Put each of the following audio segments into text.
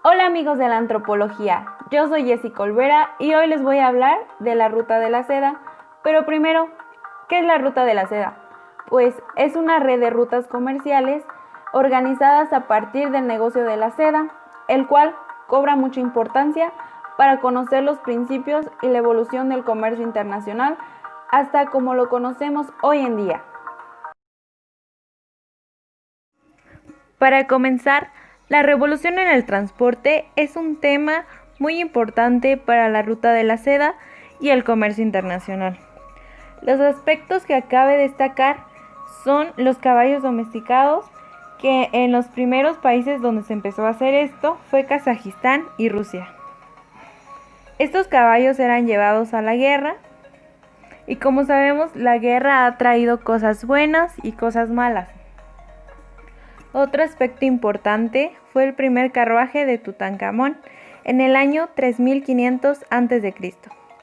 Hola amigos de la antropología, yo soy Jessica Olvera y hoy les voy a hablar de la Ruta de la Seda. Pero primero, ¿qué es la Ruta de la Seda? Pues es una red de rutas comerciales organizadas a partir del negocio de la seda, el cual cobra mucha importancia para conocer los principios y la evolución del comercio internacional hasta como lo conocemos hoy en día. Para comenzar, la revolución en el transporte es un tema muy importante para la Ruta de la Seda y el comercio internacional. Los aspectos que cabe destacar son los caballos domesticados, que en los primeros países donde se empezó a hacer esto fue Kazajistán y Rusia. Estos caballos eran llevados a la guerra y, como sabemos, la guerra ha traído cosas buenas y cosas malas. Otro aspecto importante fue el primer carruaje de Tutankamón en el año 3500 a.C.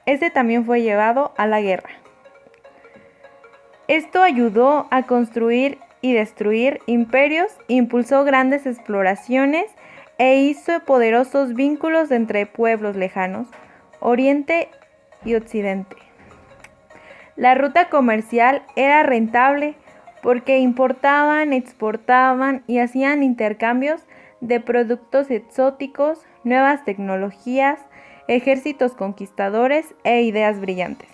Este también fue llevado a la guerra. Esto ayudó a construir y destruir imperios, impulsó grandes exploraciones e hizo poderosos vínculos entre pueblos lejanos, Oriente y Occidente. La ruta comercial era rentable porque importaban, exportaban y hacían intercambios de productos exóticos, nuevas tecnologías, ejércitos conquistadores e ideas brillantes.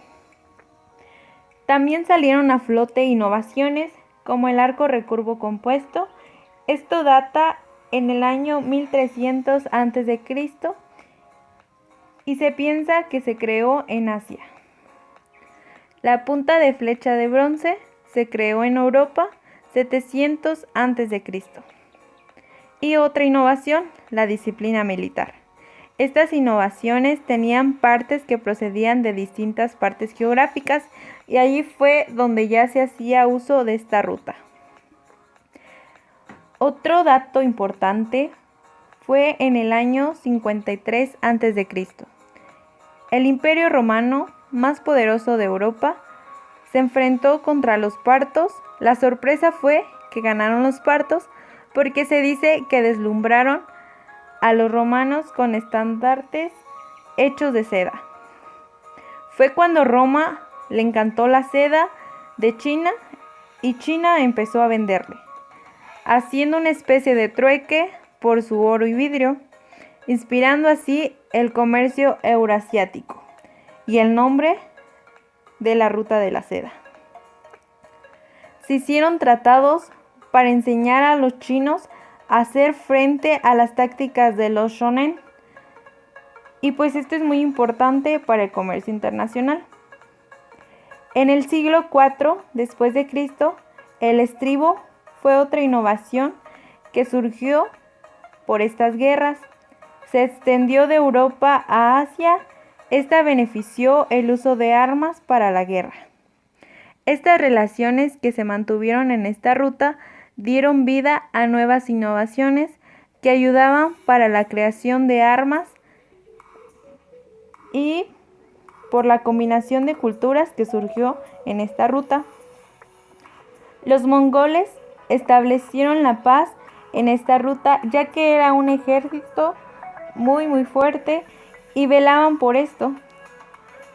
También salieron a flote innovaciones como el arco recurvo compuesto. Esto data en el año 1300 a.C. y se piensa que se creó en Asia. La punta de flecha de bronce se creó en Europa 700 a.C. Y otra innovación, la disciplina militar. Estas innovaciones tenían partes que procedían de distintas partes geográficas y allí fue donde ya se hacía uso de esta ruta. Otro dato importante fue en el año 53 a.C. El Imperio Romano, más poderoso de Europa, se enfrentó contra los partos. La sorpresa fue que ganaron los partos porque se dice que deslumbraron a los romanos con estandartes hechos de seda. Fue cuando Roma le encantó la seda de China y China empezó a venderle, haciendo una especie de trueque por su oro y vidrio, inspirando así el comercio eurasiático y el nombre de la Ruta de la Seda. Se hicieron tratados para enseñar a los chinos a hacer frente a las tácticas de los shonen, y pues esto es muy importante para el comercio internacional. En el siglo IV después de Cristo, el estribo fue otra innovación que surgió por estas guerras. Se extendió de Europa a Asia. Esta benefició el uso de armas para la guerra. Estas relaciones que se mantuvieron en esta ruta dieron vida a nuevas innovaciones que ayudaban para la creación de armas y por la combinación de culturas que surgió en esta ruta. Los mongoles establecieron la paz en esta ruta, ya que era un ejército muy fuerte y velaban por esto,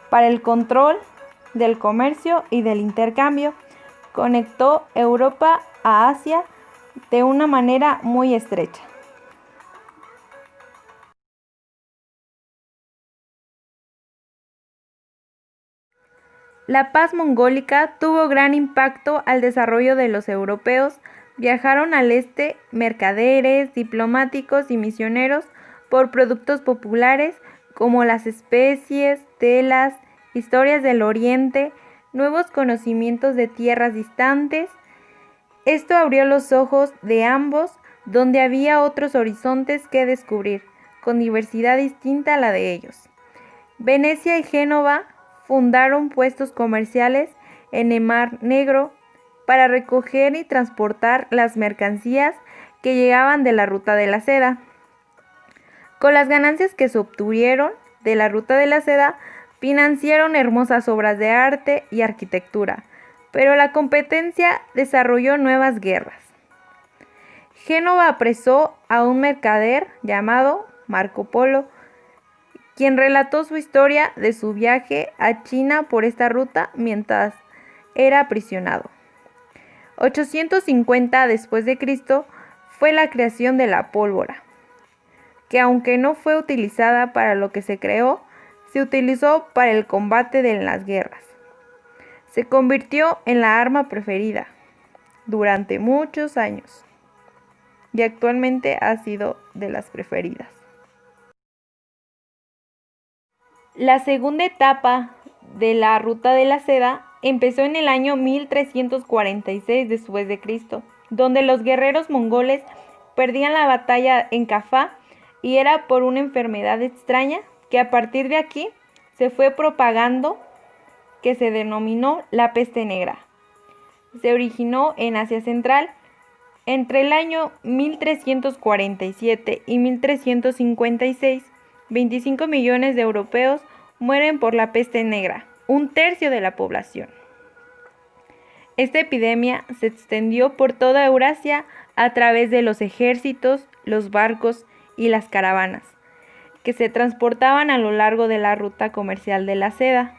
para el control del comercio y del intercambio. Conectó Europa a Asia de una manera muy estrecha. La paz mongólica tuvo gran impacto al desarrollo de los europeos. Viajaron al este mercaderes, diplomáticos y misioneros por productos populares como las especies, telas, historias del Oriente, nuevos conocimientos de tierras distantes. Esto abrió los ojos de ambos, donde había otros horizontes que descubrir, con diversidad distinta a la de ellos. Venecia y Génova fundaron puestos comerciales en el Mar Negro para recoger y transportar las mercancías que llegaban de la Ruta de la Seda. Con las ganancias que se obtuvieron de la Ruta de la Seda, financiaron hermosas obras de arte y arquitectura, pero la competencia desarrolló nuevas guerras. Génova apresó a un mercader llamado Marco Polo, quien relató su historia de su viaje a China por esta ruta mientras era aprisionado. 850 después de Cristo fue la creación de la pólvora, que aunque no fue utilizada para lo que se creó, se utilizó para el combate de las guerras. Se convirtió en la arma preferida durante muchos años y actualmente ha sido de las preferidas. La segunda etapa de la Ruta de la Seda empezó en el año 1346 después de Cristo, donde los guerreros mongoles perdían la batalla en Cafá y era por una enfermedad extraña que a partir de aquí se fue propagando, que se denominó la peste negra. Se originó en Asia Central. Entre el año 1347 y 1356, 25 millones de europeos mueren por la peste negra, un tercio de la población. Esta epidemia se extendió por toda Eurasia a través de los ejércitos, los barcos y las caravanas, que se transportaban a lo largo de la ruta comercial de la seda.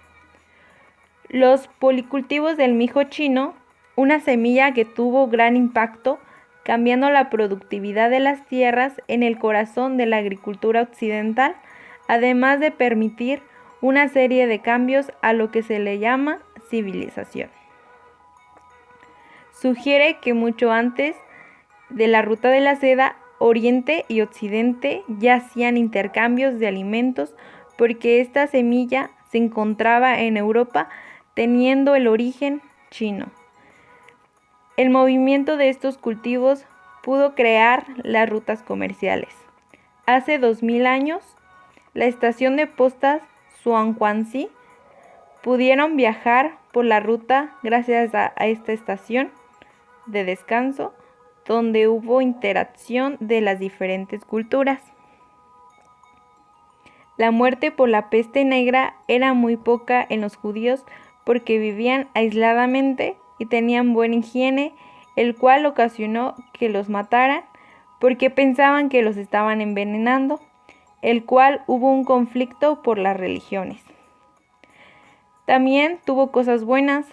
Los policultivos del mijo chino, una semilla que tuvo gran impacto, cambiando la productividad de las tierras en el corazón de la agricultura occidental, además de permitir una serie de cambios a lo que se le llama civilización. Sugiere que mucho antes de la Ruta de la Seda, Oriente y Occidente ya hacían intercambios de alimentos porque esta semilla se encontraba en Europa teniendo el origen chino. El movimiento de estos cultivos pudo crear las rutas comerciales. Hace 2000 años, la estación de postas Xuanhuanxi pudieron viajar por la ruta gracias a esta estación de descanso, donde hubo interacción de las diferentes culturas. La muerte por la peste negra era muy poca en los judíos porque vivían aisladamente y tenían buena higiene, el cual ocasionó que los mataran porque pensaban que los estaban envenenando, el cual hubo un conflicto por las religiones. También tuvo cosas buenas,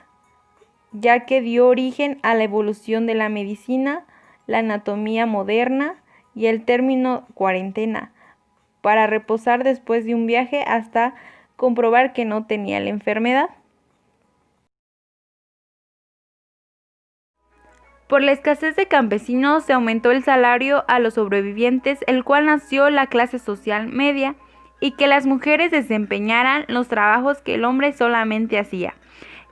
ya que dio origen a la evolución de la medicina, la anatomía moderna y el término cuarentena, para reposar después de un viaje hasta comprobar que no tenía la enfermedad. Por la escasez de campesinos se aumentó el salario a los sobrevivientes, el cual nació la clase social media, y que las mujeres desempeñaran los trabajos que el hombre solamente hacía.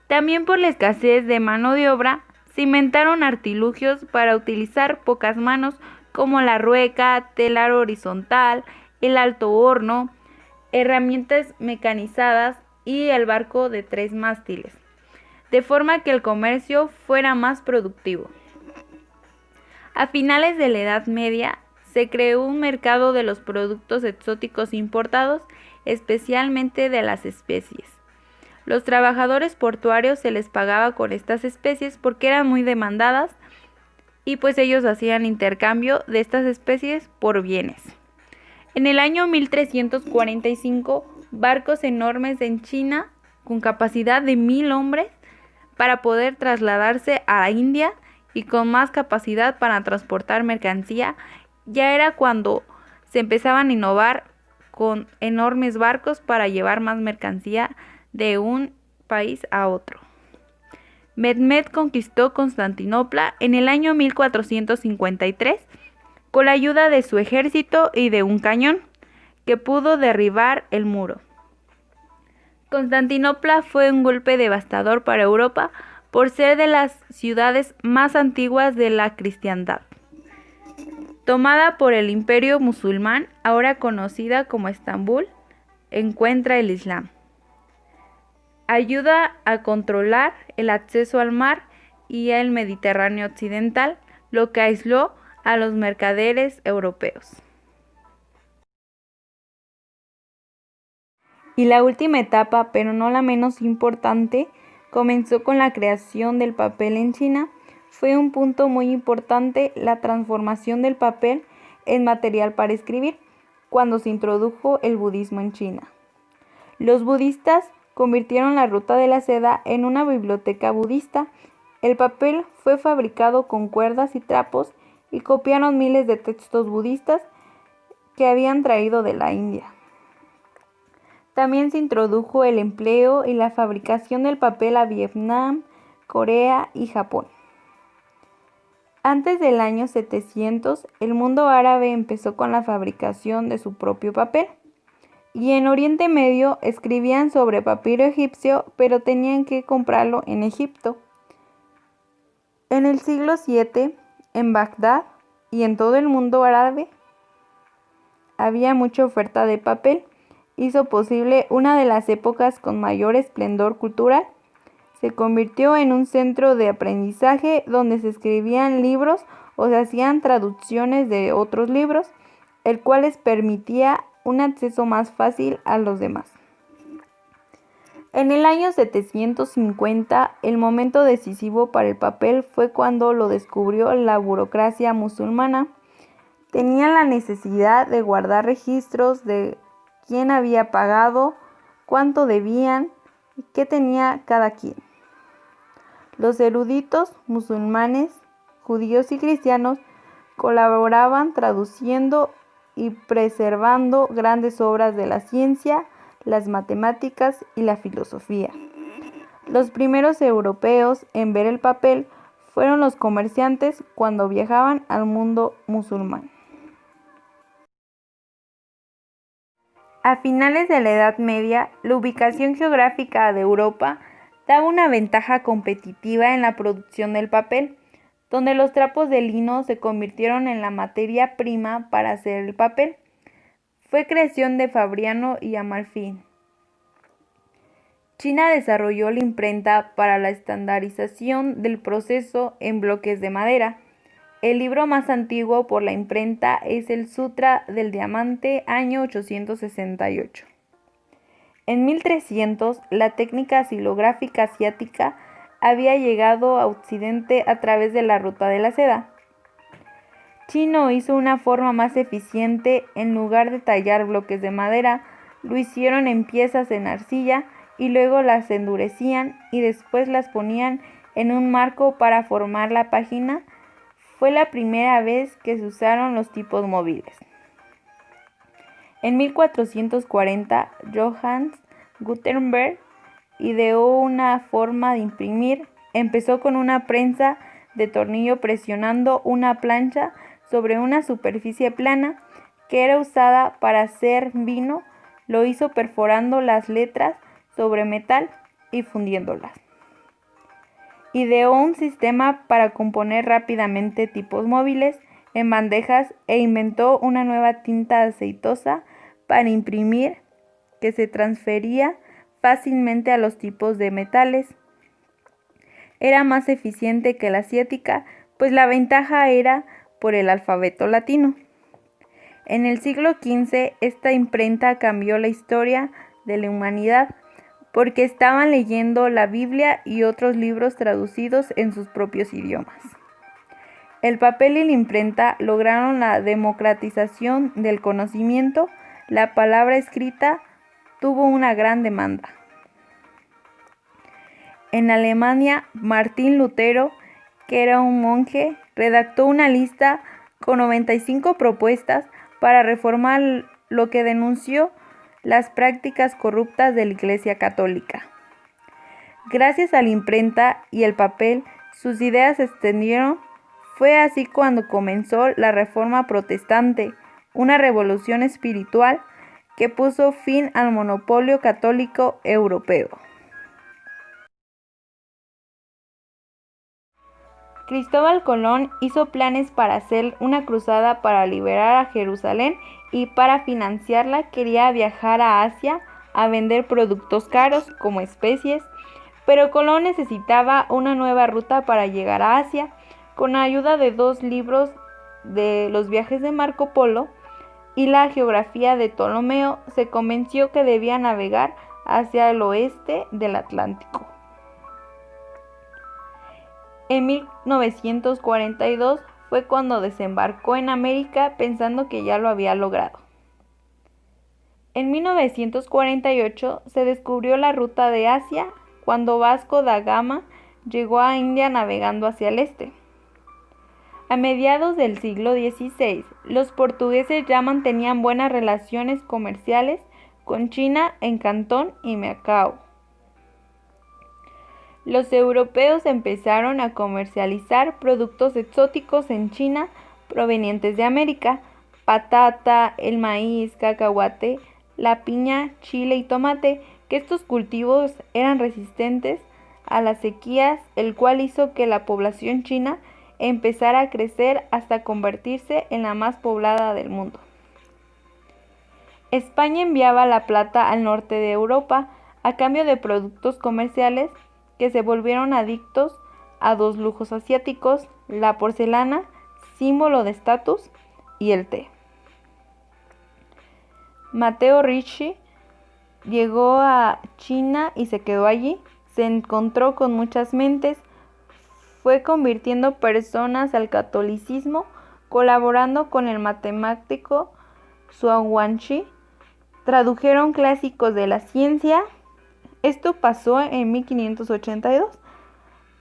También por la escasez de mano de obra, se inventaron artilugios para utilizar pocas manos como la rueca, telar horizontal, el alto horno, herramientas mecanizadas y el barco de 3 mástiles, de forma que el comercio fuera más productivo. A finales de la Edad Media, se creó un mercado de los productos exóticos importados, especialmente de las especies. Los trabajadores portuarios se les pagaba con estas especies porque eran muy demandadas y pues ellos hacían intercambio de estas especies por bienes. En el año 1345, barcos enormes en China con capacidad de 1000 hombres para poder trasladarse a India y con más capacidad para transportar mercancía, ya era cuando se empezaban a innovar con enormes barcos para llevar más mercancía de un país a otro. Mehmed conquistó Constantinopla en el año 1453 con la ayuda de su ejército y de un cañón que pudo derribar el muro. Constantinopla fue un golpe devastador para Europa por ser de las ciudades más antiguas de la cristiandad. Tomada por el imperio musulmán, ahora conocida como Estambul, encuentra el Islam. Ayuda a controlar el acceso al mar y al Mediterráneo occidental, lo que aisló a los mercaderes europeos. Y la última etapa, pero no la menos importante, comenzó con la creación del papel en China. Fue un punto muy importante la transformación del papel en material para escribir. cuando se introdujo el budismo en China. Los budistas convirtieron la Ruta de la Seda en una biblioteca budista. El papel fue fabricado con cuerdas y trapos y copiaron miles de textos budistas que habían traído de la India. También se introdujo el empleo y la fabricación del papel a Vietnam, Corea y Japón. Antes del año 700, el mundo árabe empezó con la fabricación de su propio papel. Y en Oriente Medio escribían sobre papiro egipcio, pero tenían que comprarlo en Egipto. En el siglo VII, en Bagdad y en todo el mundo árabe, había mucha oferta de papel. Hizo posible una de las épocas con mayor esplendor cultural. Se convirtió en un centro de aprendizaje donde se escribían libros o se hacían traducciones de otros libros, el cual les permitía un acceso más fácil a los demás. En el año 750, el momento decisivo para el papel fue cuando lo descubrió la burocracia musulmana. Tenían la necesidad de guardar registros de quién había pagado, cuánto debían y qué tenía cada quien. Los eruditos musulmanes, judíos y cristianos colaboraban traduciendo y preservando grandes obras de la ciencia, las matemáticas y la filosofía. Los primeros europeos en ver el papel fueron los comerciantes cuando viajaban al mundo musulmán. A finales de la Edad Media, la ubicación geográfica de Europa daba una ventaja competitiva en la producción del papel, donde los trapos de lino se convirtieron en la materia prima para hacer el papel. Fue creación de Fabriano y Amalfi. China desarrolló la imprenta para la estandarización del proceso en bloques de madera. El libro más antiguo por la imprenta es el Sutra del Diamante, año 868. En 1300, la técnica xilográfica asiática había llegado a Occidente a través de la Ruta de la Seda. Chino hizo una forma más eficiente. En lugar de tallar bloques de madera, lo hicieron en piezas en arcilla y luego las endurecían y después las ponían en un marco para formar la página. Fue la primera vez que se usaron los tipos móviles. En 1440, Johannes Gutenberg ideó una forma de imprimir. Empezó con una prensa de tornillo presionando una plancha sobre una superficie plana que era usada para hacer vino. Lo hizo perforando las letras sobre metal y fundiéndolas. Ideó un sistema para componer rápidamente tipos móviles en bandejas e inventó una nueva tinta aceitosa para imprimir que se transfería fácilmente a los tipos de metales. Era más eficiente que la asiática, pues la ventaja era por el alfabeto latino. En el siglo XV, esta imprenta cambió la historia de la humanidad, porque estaban leyendo la Biblia y otros libros traducidos en sus propios idiomas. El papel y la imprenta lograron la democratización del conocimiento. La palabra escrita tuvo una gran demanda. En Alemania, Martín Lutero, que era un monje, redactó una lista con 95 propuestas para reformar lo que denunció las prácticas corruptas de la Iglesia Católica. Gracias a la imprenta y el papel, sus ideas se extendieron. Fue así cuando comenzó la Reforma Protestante, una revolución espiritual que puso fin al monopolio católico europeo. Cristóbal Colón hizo planes para hacer una cruzada para liberar a Jerusalén y para financiarla quería viajar a Asia a vender productos caros como especies, pero Colón necesitaba una nueva ruta para llegar a Asia. Con ayuda de 2 libros de los viajes de Marco Polo y la geografía de Ptolomeo, se convenció que debía navegar hacia el oeste del Atlántico. En 1942 fue cuando desembarcó en América pensando que ya lo había logrado. En 1948 se descubrió la ruta de Asia cuando Vasco da Gama llegó a India navegando hacia el este. A mediados del siglo XVI, los portugueses ya mantenían buenas relaciones comerciales con China en Cantón y Macao. Los europeos empezaron a comercializar productos exóticos en China provenientes de América: patata, el maíz, cacahuate, la piña, chile y tomate, que estos cultivos eran resistentes a las sequías, el cual hizo que la población china empezara a crecer hasta convertirse en la más poblada del mundo. España enviaba la plata al norte de Europa a cambio de productos comerciales que se volvieron adictos a dos lujos asiáticos: la porcelana, símbolo de estatus, y el té. Matteo Ricci llegó a China y se quedó allí. Se encontró con muchas mentes, fue convirtiendo personas al catolicismo, colaborando con el matemático Zhuang Guangxi. Tradujeron clásicos de la ciencia. Esto pasó en 1582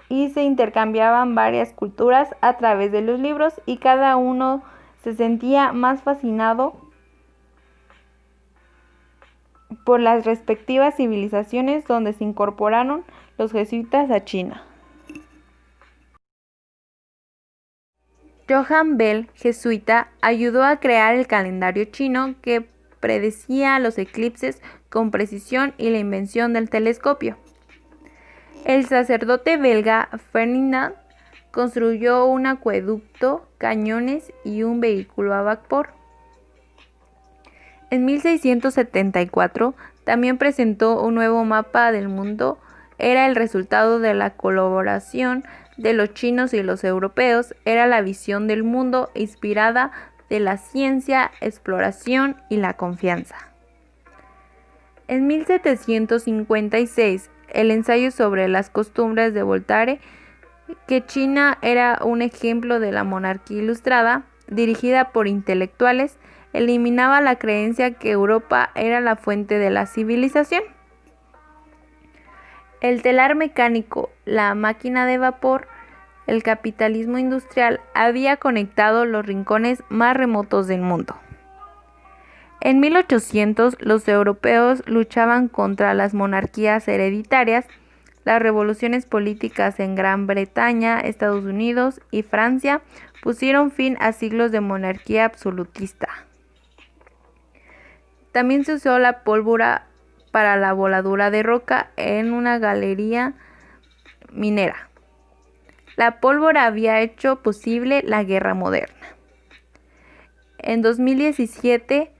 y se intercambiaban varias culturas a través de los libros y cada uno se sentía más fascinado por las respectivas civilizaciones donde se incorporaron los jesuitas a China. Johann Bell, jesuita, ayudó a crear el calendario chino que predecía los eclipses con precisión y la invención del telescopio. El sacerdote belga Ferdinand construyó un acueducto, cañones y un vehículo a vapor. En 1674 también presentó un nuevo mapa del mundo. Era el resultado de la colaboración de los chinos y los europeos. Era la visión del mundo inspirada de la ciencia, exploración y la confianza. En 1756, el ensayo sobre las costumbres de Voltaire, que China era un ejemplo de la monarquía ilustrada, dirigida por intelectuales, eliminaba la creencia que Europa era la fuente de la civilización. El telar mecánico, la máquina de vapor, el capitalismo industrial había conectado los rincones más remotos del mundo. En 1800, los europeos luchaban contra las monarquías hereditarias. Las revoluciones políticas en Gran Bretaña, Estados Unidos y Francia pusieron fin a siglos de monarquía absolutista. También se usó la pólvora para la voladura de roca en una galería minera. La pólvora había hecho posible la guerra moderna. En 2017,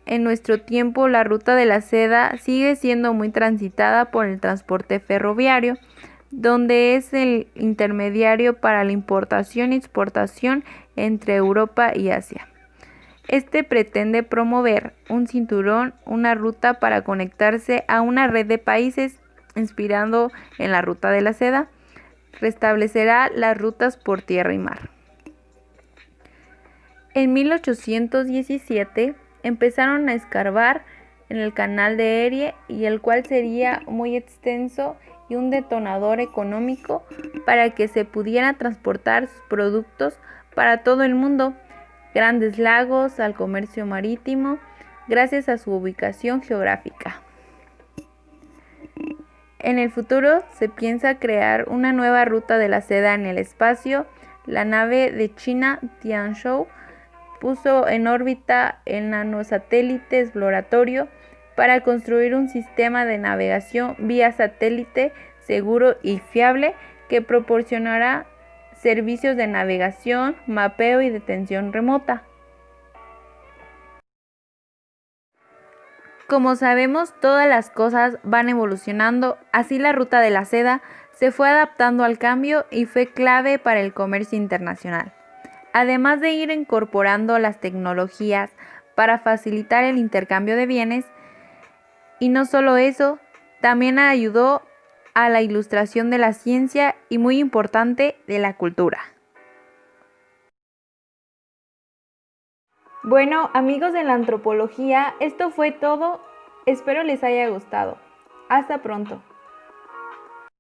en nuestro tiempo, la ruta de la seda sigue siendo muy transitada por el transporte ferroviario, donde es el intermediario para la importación y exportación entre Europa y Asia. Este pretende promover un cinturón, una ruta para conectarse a una red de países inspirando en la ruta de la seda. Restablecerá las rutas por tierra y mar. En 1817 empezaron a escarbar en el canal de Erie, y el cual sería muy extenso y un detonador económico para que se pudiera transportar sus productos para todo el mundo. Grandes lagos, al comercio marítimo, gracias a su ubicación geográfica. En el futuro se piensa crear una nueva ruta de la seda en el espacio. La nave de China Tianzhou puso en órbita el nanosatélite exploratorio para construir un sistema de navegación vía satélite seguro y fiable que proporcionará servicios de navegación, mapeo y detención remota. Como sabemos, todas las cosas van evolucionando, así la ruta de la seda se fue adaptando al cambio y fue clave para el comercio internacional. Además de ir incorporando las tecnologías para facilitar el intercambio de bienes, y no solo eso, también ayudó a la ilustración de la ciencia y, muy importante, de la cultura. Bueno, amigos de la antropología, esto fue todo. Espero les haya gustado. Hasta pronto.